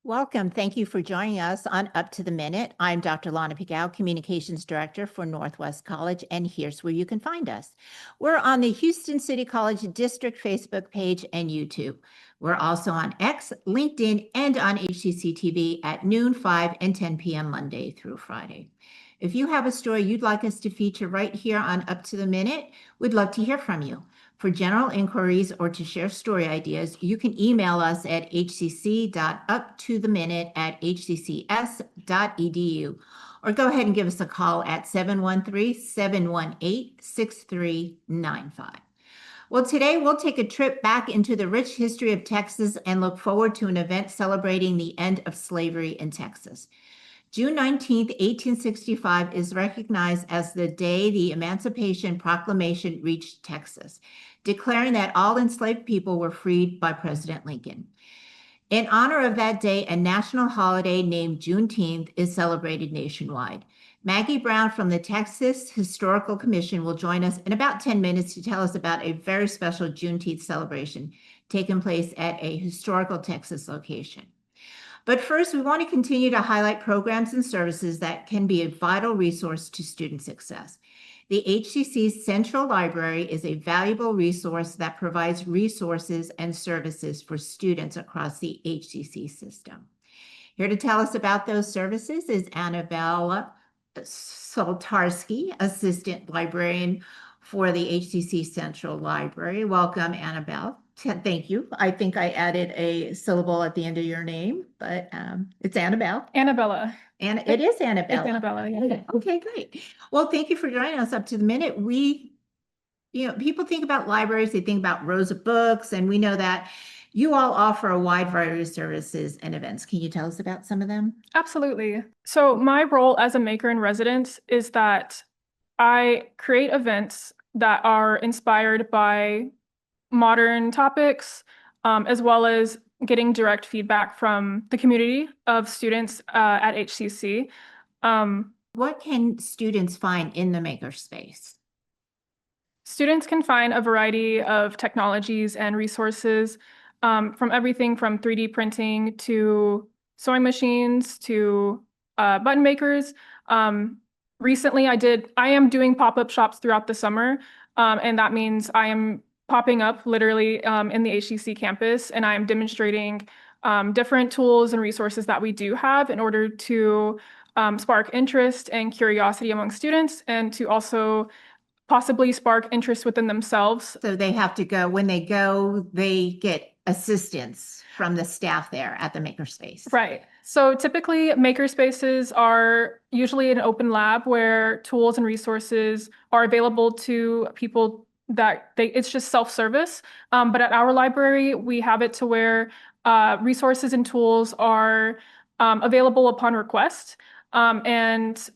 Welcome. Thank you for joining us on Up to the Minute. I'm Dr. Lana Pigou, Communications Director for Northwest College, and here's where you can find us. We're on the Houston City College District Facebook page and YouTube. We're also on X, LinkedIn, and on HCC TV at noon, 5, and 10 p.m. Monday through Friday. If you have a story you'd like us to feature right here on Up to the Minute, we'd love to hear from you. For general inquiries or to share story ideas, you can email us at hcc.uptotheminute@hccs.edu or go ahead and give us a call at 713-718-6395. Well, today we'll take a trip back into the rich history of Texas and look forward to an event celebrating the end of slavery in Texas. June 19th, 1865 is recognized as the day the Emancipation Proclamation reached Texas, declaring that all enslaved people were freed by President Lincoln. In honor of that day, a national holiday named Juneteenth is celebrated nationwide. Maggie Brown from the Texas Historical Commission will join us in about 10 minutes to tell us about a very special Juneteenth celebration taking place at a historical Texas location. But first, we want to continue to highlight programs and services that can be a vital resource to student success. The HCC Central Library is a valuable resource that provides resources and services for students across the HCC system. Here to tell us about those services is Anabella Saltarski, Assistant Librarian for the HCC Central Library. Welcome, Anabella. Thank you. I think I added a syllable at the end of your name, but it's Anabella. Anabella. And it is Anabella. It's Anabella, yeah. Okay, great. Well, thank you for joining us Up to the Minute. People think about libraries, they think about rows of books, and we know that you all offer a wide variety of services and events. Can you tell us about some of them? Absolutely. So my role as a maker in residence is that I create events that are inspired by modern topics, as well as getting direct feedback from the community of students at HCC. What can students find in the makerspace? Students can find a variety of technologies and resources, from everything from 3D printing to sewing machines to button makers. Recently, I am doing pop-up shops throughout the summer, and that means I am popping up literally in the HCC campus, and I am demonstrating different tools and resources that we do have in order to spark interest and curiosity among students, and to also possibly spark interest within themselves. So they have to go, when they go, they get assistance from the staff there at the makerspace. Right. So typically makerspaces are usually an open lab where tools and resources are available to people that it's just self-service. But at our library, we have it to where resources and tools are available upon request. And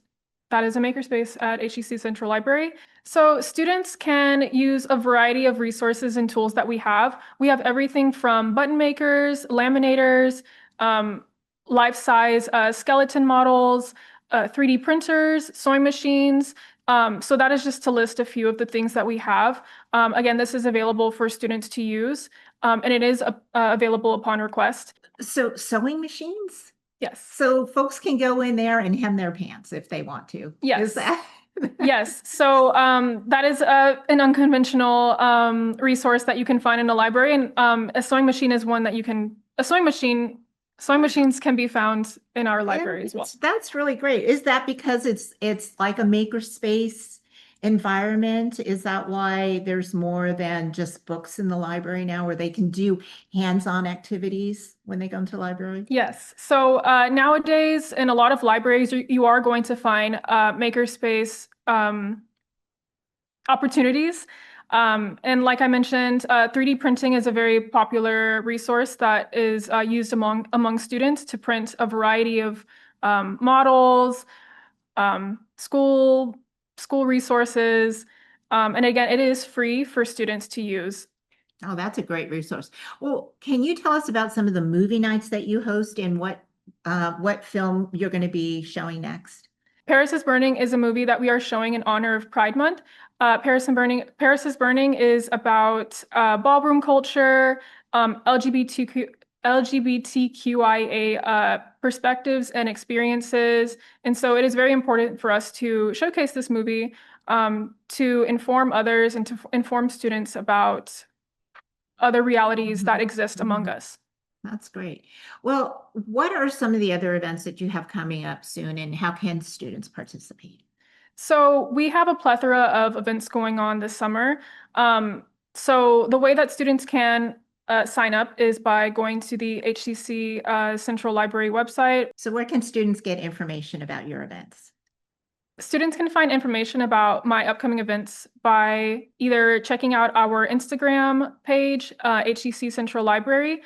that is a makerspace at HCC Central Library. So students can use a variety of resources and tools that we have. We have everything from button makers, laminators, life-size skeleton models, 3D printers, sewing machines. So that is just to list a few of the things that we have. Again, this is available for students to use, and it is available upon request. So sewing machines? Yes. So folks can go in there and hem their pants if they want to. Yes. Is that? Yes. So that is an unconventional resource that you can find in a library, and a sewing machine is one that you can. Sewing machines can be found in our library as well. That's really great. Is that because it's like a makerspace environment? Is that why there's more than just books in the library now, where they can do hands-on activities when they go into the library? Yes. So nowadays, in a lot of libraries, you are going to find makerspace opportunities. And like I mentioned, 3D printing is a very popular resource that is used among students to print a variety of models, school resources. And again, it is free for students to use. Oh, that's a great resource. Well, can you tell us about some of the movie nights that you host and what film you're going to be showing next? Paris is Burning is a movie that we are showing in honor of Pride Month. Paris is Burning is about ballroom culture, LGBTQ LGBTQIA perspectives and experiences. And so it is very important for us to showcase this movie to inform others and to inform students about other realities that exist among us. That's great. Well, what are some of the other events that you have coming up soon, and how can students participate? So we have a plethora of events going on this summer. So the way that students can sign up is by going to the HCC Central Library website. So where can students get information about your events? Students can find information about my upcoming events by either checking out our Instagram page, HCC Central Library.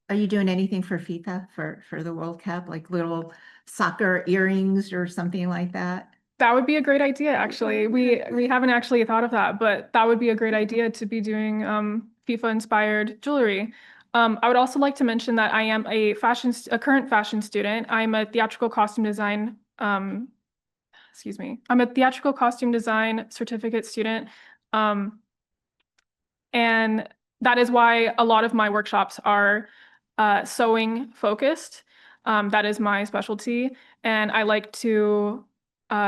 Are you doing anything for FIFA for the World Cup, like little soccer earrings or something like that? That would be a great idea, actually. We haven't actually thought of that, but that would be a great idea to be doing FIFA-inspired jewelry. I would also like to mention that I am a current fashion student. I'm a theatrical costume design, I'm a theatrical costume design certificate student. And that is why a lot of my workshops are sewing focused. That is my specialty, and I like to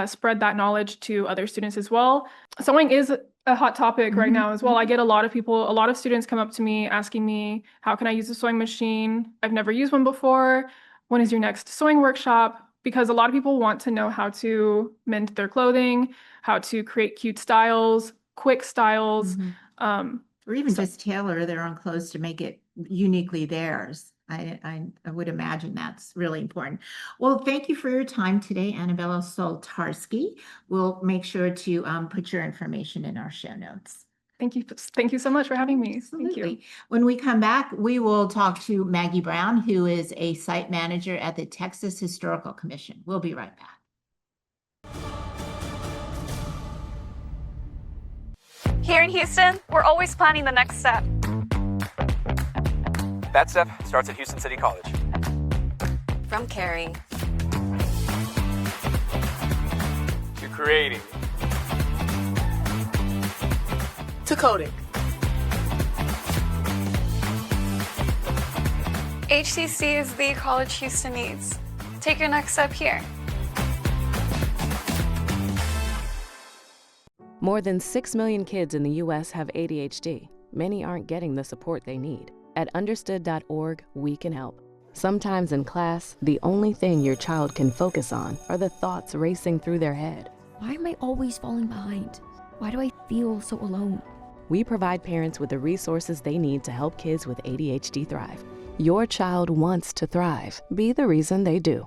spread that knowledge to other students as well. Sewing is a hot topic right now as well. I get a lot of students come up to me asking me, how can I use a sewing machine? I've never used one before. When is your next sewing workshop? Because a lot of people want to know how to mend their clothing, how to create cute styles, quick styles. Or even just tailor their own clothes to make it uniquely theirs. I would imagine that's really important. Well, thank you for your time today, Anabella Saltarski. We'll make sure to put your information in our show notes. Thank you. Thank you so much for having me. Absolutely. Thank you. When we come back, we will talk to Maggie Brown, who is a site manager at the Texas Historical Commission. We'll be right back. Here in Houston, we're always planning the next step. That step starts at Houston City College. From caring To creating. to coding. HCC is the college Houston needs. Take your next step here. More than 6 million kids in the U.S. have ADHD. Many aren't getting the support they need. At understood.org, we can help. Sometimes in class, the only thing your child can focus on are the thoughts racing through their head. Why am I always falling behind? Why do I feel so alone? We provide parents with the resources they need to help kids with ADHD thrive. Your child wants to thrive. Be the reason they do.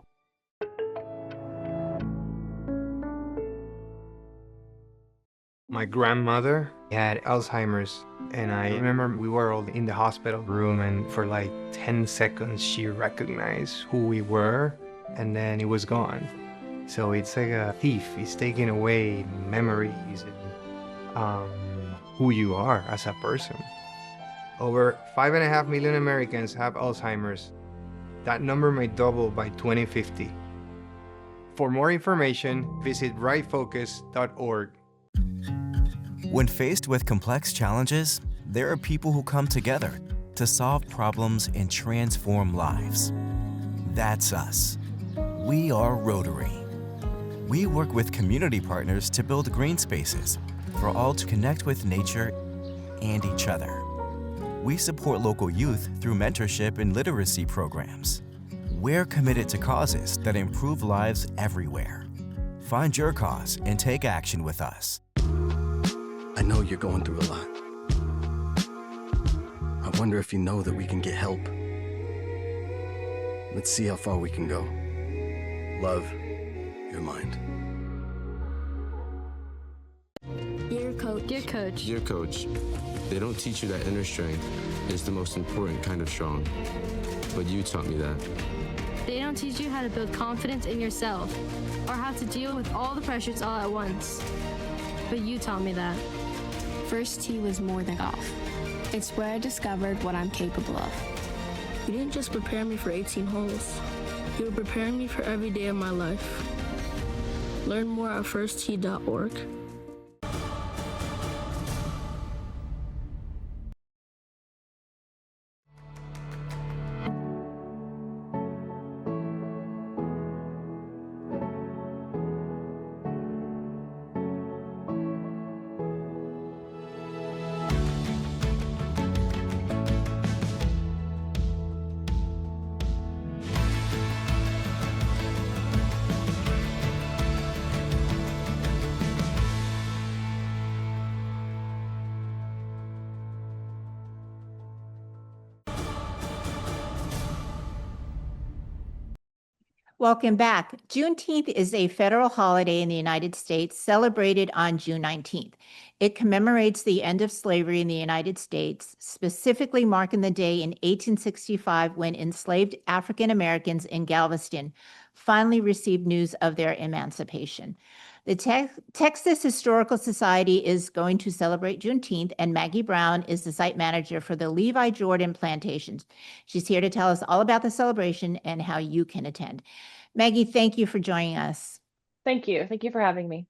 My grandmother had Alzheimer's, and I remember we were all in the hospital room, and for like 10 seconds she recognized who we were, and then it was gone. So it's like a thief. It's taking away memories and who you are as a person. Over 5.5 million Americans have Alzheimer's. That number may double by 2050. For more information, visit rightfocus.org. When faced with complex challenges, there are people who come together to solve problems and transform lives. That's us. We are Rotary. We work with community partners to build green spaces for all to connect with nature and each other. We support local youth through mentorship and literacy programs. We're committed to causes that improve lives everywhere. Find your cause and take action with us. I know you're going through a lot. I wonder if you know that we can get help. Let's see how far we can go. Love, your mind. Dear coach. Dear coach. Dear coach, they don't teach you that inner strength is the most important kind of strong. But you taught me that. They don't teach you how to build confidence in yourself or how to deal with all the pressures all at once. But you taught me that. First tee was more than golf. It's where I discovered what I'm capable of. You didn't just prepare me for 18 holes. You were preparing me for every day of my life. Learn more at firsttee.org. Welcome back. Juneteenth is a federal holiday in the United States celebrated on June 19th. It commemorates the end of slavery in the United States, specifically marking the day in 1865 when enslaved African Americans in Galveston finally received news of their emancipation. The Texas Historical Society is going to celebrate Juneteenth, and Maggie Brown is the site manager for the Levi Jordan Plantations. She's here to tell us all about the celebration and how you can attend. Maggie, thank you for joining us. Thank you. Thank you for having me.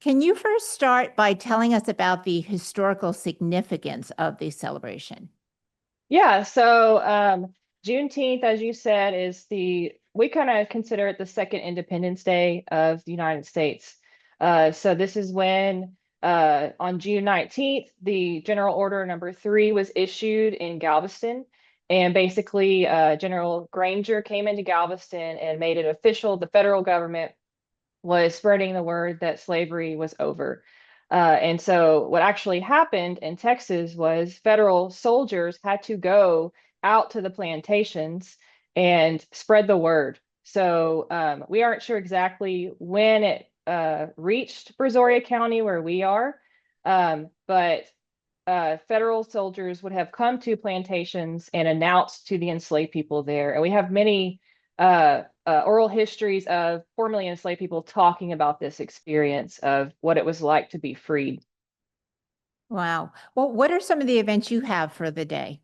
Can you first start by telling us about the historical significance of the celebration? Yeah, so Juneteenth, as you said, we kind of consider it the second Independence Day of the United States. So this is when on June 19th, the General Order number 3 was issued in Galveston. And basically, General Granger came into Galveston and made it official. The federal government was spreading the word that slavery was over. And so what actually happened in Texas was federal soldiers had to go out to the plantations and spread the word. So we aren't sure exactly when it reached Brazoria County where we are, but federal soldiers would have come to plantations and announced to the enslaved people there. And we have many oral histories of formerly enslaved people talking about this experience of what it was like to be freed. Wow. Well, what are some of the events you have for the day?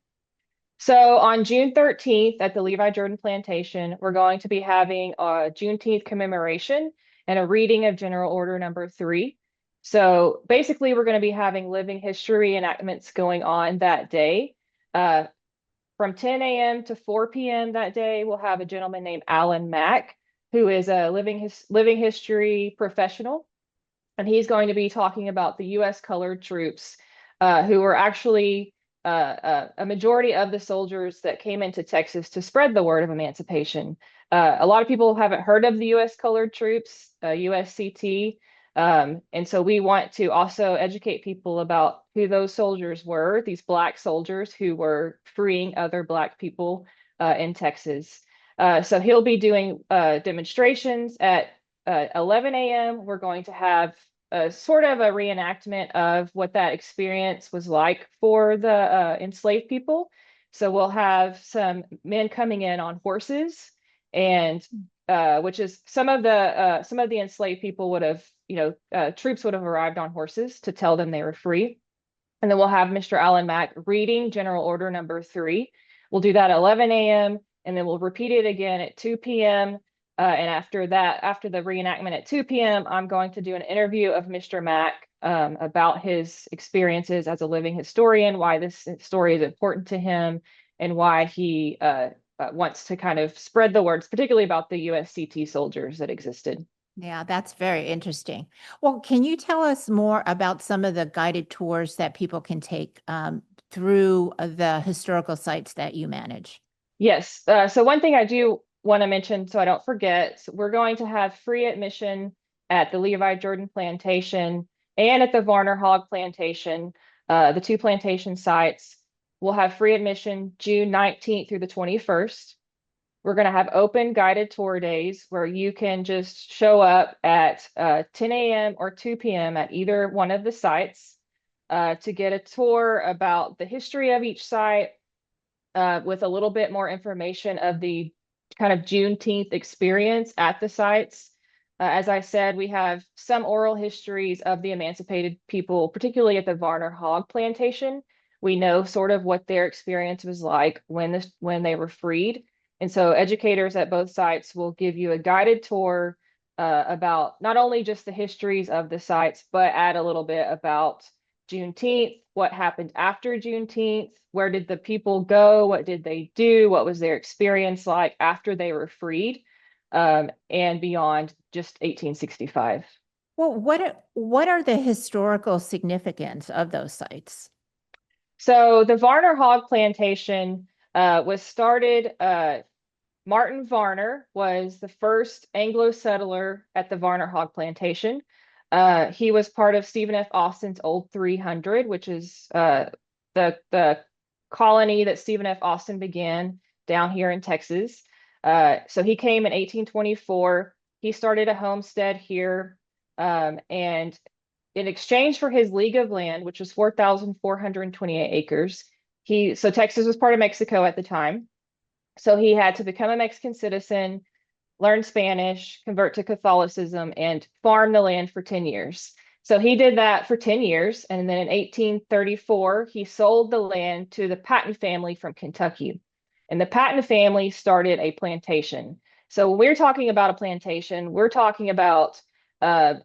So on June 13th at the Levi Jordan Plantation, we're going to be having a Juneteenth commemoration and a reading of General Order number 3. So basically, we're going to be having living history enactments going on that day. From 10 a.m. to 4 p.m. that day, we'll have a gentleman named Alan Mack, who is a living history professional. And he's going to be talking about the U.S. colored troops, who were actually a majority of the soldiers that came into Texas to spread the word of emancipation. A lot of people haven't heard of the U.S. colored troops, USCT. And so we want to also educate people about who those soldiers were, these Black soldiers who were freeing other Black people in Texas. So he'll be doing demonstrations at 11 a.m. We're going to have sort of a reenactment of what that experience was like for the enslaved people. So we'll have some men coming in on horses, and which is some of the enslaved people would have, troops would have arrived on horses to tell them they were free. And then we'll have Mr. Alan Mack reading General Order number 3. We'll do that at 11 a.m. and then we'll repeat it again at 2 p.m. And after that, after the reenactment at 2 p.m., I'm going to do an interview of Mr. Mack about his experiences as a living historian, why this story is important to him, and why he wants to kind of spread the words, particularly about the USCT soldiers that existed. Yeah, that's very interesting. Well, can you tell us more about some of the guided tours that people can take through the historical sites that you manage? Yes. So one thing I do want to mention, so I don't forget, we're going to have free admission at the Levi Jordan Plantation and at the Varner Hogg Plantation, the 2 plantation sites. We'll have free admission June 19th through the 21st. We're going to have open guided tour days where you can just show up at 10 a.m. or 2 p.m. at either one of the sites to get a tour about the history of each site with a little bit more information of the kind of Juneteenth experience at the sites. As I said, we have some oral histories of the emancipated people, particularly at the Varner Hogg Plantation. We know sort of what their experience was like when they were freed. And so educators at both sites will give you a guided tour about not only just the histories of the sites, but add a little bit about Juneteenth, what happened after Juneteenth, where did the people go, what did they do, what was their experience like after they were freed, and beyond just 1865. Well, what are the historical significance of those sites? So the Varner Hogg Plantation was started, Martin Varner was the first Anglo settler at the Varner Hogg Plantation. He was part of Stephen F. Austin's Old 300, which is the colony that Stephen F. Austin began down here in Texas. So he came in 1824. He started a homestead here, and in exchange for his league of land, which was 4,428 acres, so Texas was part of Mexico at the time. So he had to become a Mexican citizen, learn Spanish, convert to Catholicism, and farm the land for 10 years. So he did that for 10 years. And then in 1834, he sold the land to the Patton family from Kentucky. And the Patton family started a plantation. So when we're talking about a plantation, we're talking about a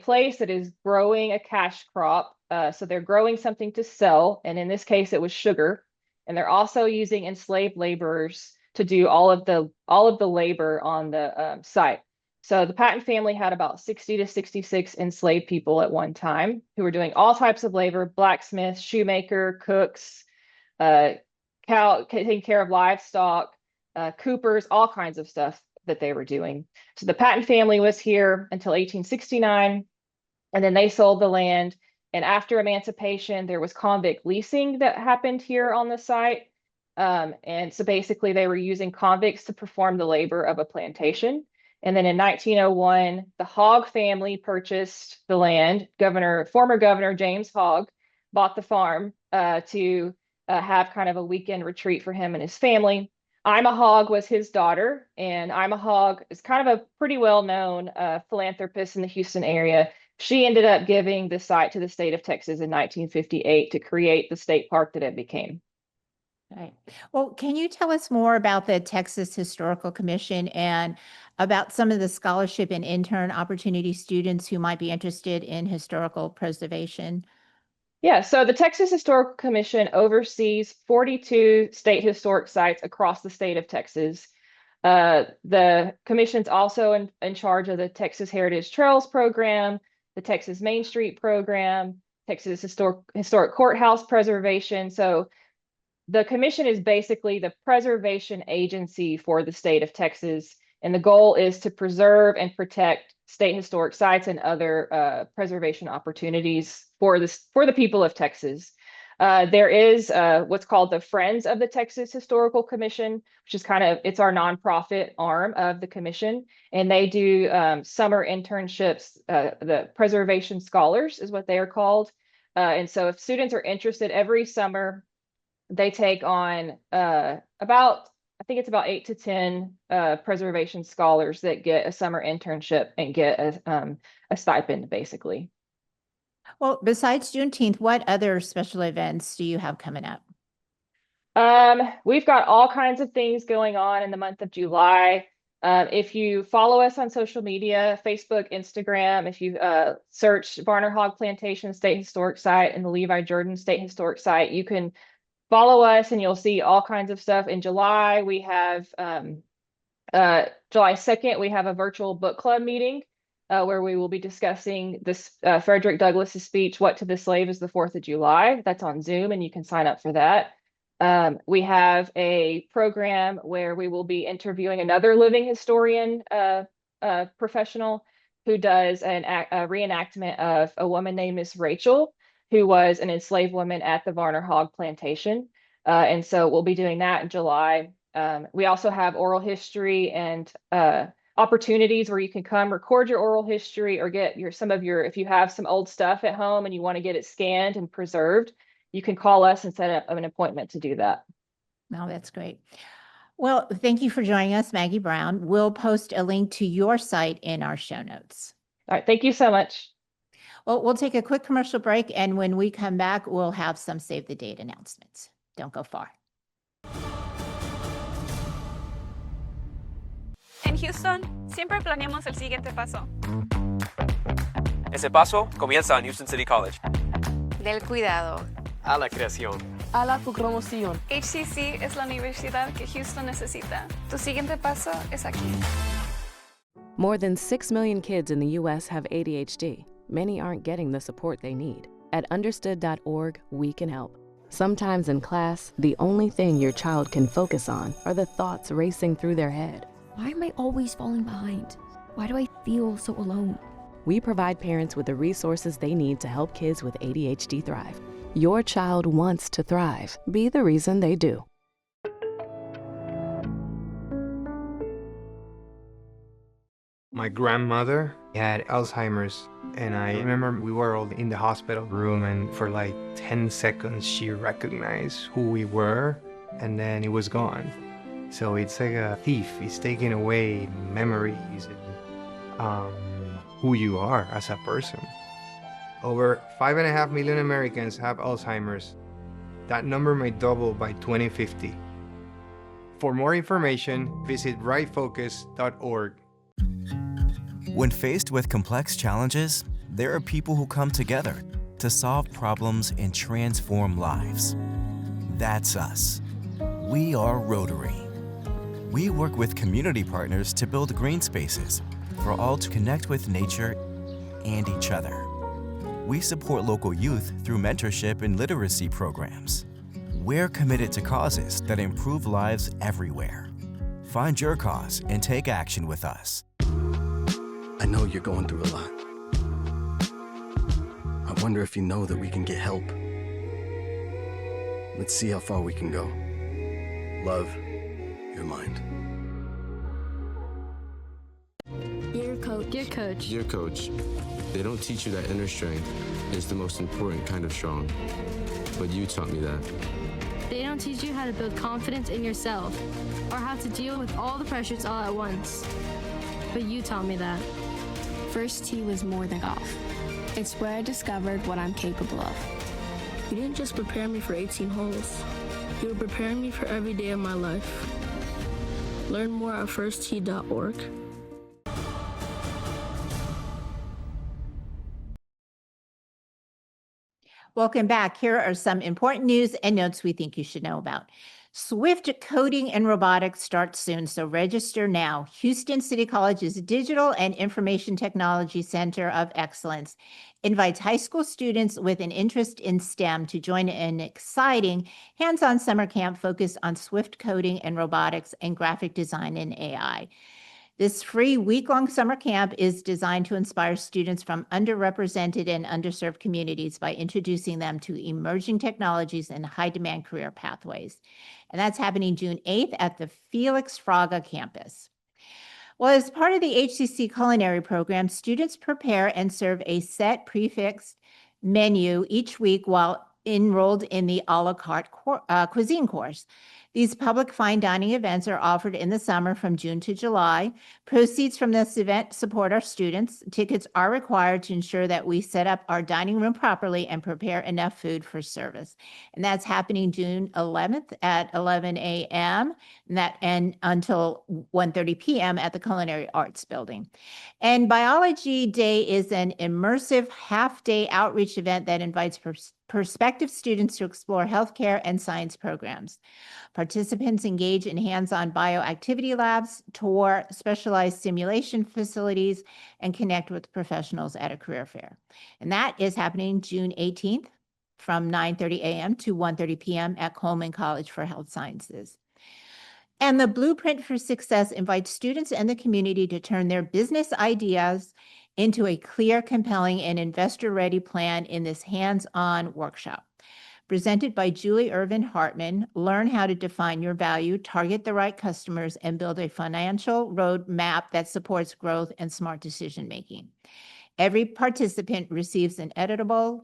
place that is growing a cash crop. So they're growing something to sell. And in this case, it was sugar. And they're also using enslaved laborers to do all of the labor on the site. So the Patton family had about 60 to 66 enslaved people at one time who were doing all types of labor: blacksmiths, shoemaker, cooks, taking care of livestock, coopers, all kinds of stuff that they were doing. So the Patton family was here until 1869, and then they sold the land. And after emancipation, there was convict leasing that happened here on the site. And so basically they were using convicts to perform the labor of a plantation. And then in 1901, the Hogg family purchased the land. Former Governor James Hogg bought the farm to have kind of a weekend retreat for him and his family. Ima Hogg was his daughter, and Ima Hogg is kind of a pretty well-known philanthropist in the Houston area. She ended up giving the site to the state of Texas in 1958 to create the state park that it became. Right. Well, can you tell us more about the Texas Historical Commission and about some of the scholarship and intern opportunity students who might be interested in historical preservation? Yeah, so the Texas Historical Commission oversees 42 state historic sites across the state of Texas. The commission's also in charge of the Texas Heritage Trails Program, the Texas Main Street Program, Texas Historic Courthouse Preservation. So the commission is basically the preservation agency for the state of Texas, and the goal is to preserve and protect state historic sites and other preservation opportunities for the people of Texas. There is what's called the Friends of the Texas Historical Commission, which is it's our nonprofit arm of the commission, and they do summer internships. The Preservation Scholars is what they are called. And so if students are interested, every summer they take on I think it's about 8 to 10 preservation scholars that get a summer internship and get a stipend, basically. Well, besides Juneteenth, what other special events do you have coming up? We've got all kinds of things going on in the month of July. If you follow us on social media, Facebook, Instagram, if you search Varner Hogg Plantation State Historic Site and the Levi Jordan State Historic Site, you can follow us and you'll see all kinds of stuff. In July, we have July 2nd, we have a virtual book club meeting where we will be discussing this Frederick Douglass's speech, "What to the Slave is the 4th of July." That's on Zoom, and you can sign up for that. We have a program where we will be interviewing another living historian professional who does a reenactment of a woman named Miss Rachel, who was an enslaved woman at the Varner Hogg Plantation. And so we'll be doing that in July. We also have oral history and opportunities where you can come record your oral history or get if you have some old stuff at home and you want to get it scanned and preserved, you can call us and set up an appointment to do that. Oh, that's great. Well, thank you for joining us, Maggie Brown. We'll post a link to your site in our show notes. All right, thank you so much. Well, we'll take a quick commercial break, and when we come back, we'll have some save the date announcements. Don't go far. En Houston, siempre planeamos el siguiente paso. Ese paso comienza en Houston City College. Del cuidado. A la creación. A la promoción. HCC es la universidad que Houston necesita. Tu siguiente paso es aquí. More than 6 million kids in the U.S. have ADHD. Many aren't getting the support they need. At understood.org, we can help. Sometimes in class, the only thing your child can focus on are the thoughts racing through their head. Why am I always falling behind? Why do I feel so alone? We provide parents with the resources they need to help kids with ADHD thrive. Your child wants to thrive. Be the reason they do. My grandmother had Alzheimer's, and I remember we were all in the hospital room, and for like 10 seconds she recognized who we were, and then it was gone. So it's like a thief. It's taking away memories and who you are as a person. Over 5.5 million Americans have Alzheimer's. That number may double by 2050. For more information, visit rightfocus.org. When faced with complex challenges, there are people who come together to solve problems and transform lives. That's us. We are Rotary. We work with community partners to build green spaces for all to connect with nature and each other. We support local youth through mentorship and literacy programs. We're committed to causes that improve lives everywhere. Find your cause and take action with us. I know you're going through a lot. I wonder if you know that we can get help. Let's see how far we can go. Love, your mind. Dear Coach. Dear Coach. Dear Coach, they don't teach you that inner strength is the most important kind of strong. But you taught me that. They don't teach you how to build confidence in yourself or how to deal with all the pressures all at once. But you taught me that. First tee was more than golf. It's where I discovered what I'm capable of. You didn't just prepare me for 18 holes. You were preparing me for every day of my life. Learn more at firsttee.org. Welcome back. Here are some important news and notes we think you should know about. Swift Coding and Robotics starts soon, so register now. Houston City College's Digital and Information Technology Center of Excellence invites high school students with an interest in STEM to join an exciting hands-on summer camp focused on Swift coding and robotics and graphic design and AI. This free week-long summer camp is designed to inspire students from underrepresented and underserved communities by introducing them to emerging technologies and high-demand career pathways. And that's happening June 8th at the Felix Fraga campus. Well, as part of the HCC culinary program, students prepare and serve a set prefixed menu each week while enrolled in the a la carte cuisine course. These public fine dining events are offered in the summer from June to July. Proceeds from this event support our students. Tickets are required to ensure that we set up our dining room properly and prepare enough food for service. And that's happening June 11th at 11 a.m. and until 1:30 p.m. at the Culinary Arts Building. And Biology Day is an immersive half-day outreach event that invites prospective students to explore healthcare and science programs. Participants engage in hands-on bioactivity labs, tour specialized simulation facilities, and connect with professionals at a career fair. And that is happening June 18th from 9:30 a.m. to 1:30 p.m. at Coleman College for Health Sciences. And the Blueprint for Success invites students and the community to turn their business ideas into a clear, compelling, and investor-ready plan in this hands-on workshop. Presented by Julie Irvin Hartman, learn how to define your value, target the right customers, and build a financial roadmap that supports growth and smart decision-making. Every participant receives an editable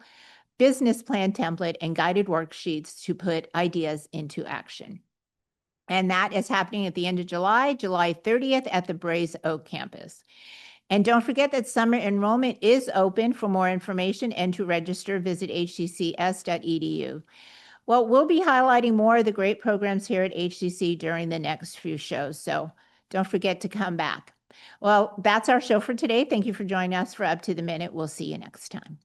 business plan template and guided worksheets to put ideas into action. And that is happening at the end of July 30th at the Braes Oak campus. And don't forget that summer enrollment is open. For more information and to register, visit hccs.edu. Well, we'll be highlighting more of the great programs here at HCC during the next few shows, so don't forget to come back. Well, that's our show for today. Thank you for joining us for Up to the Minute. We'll see you next time.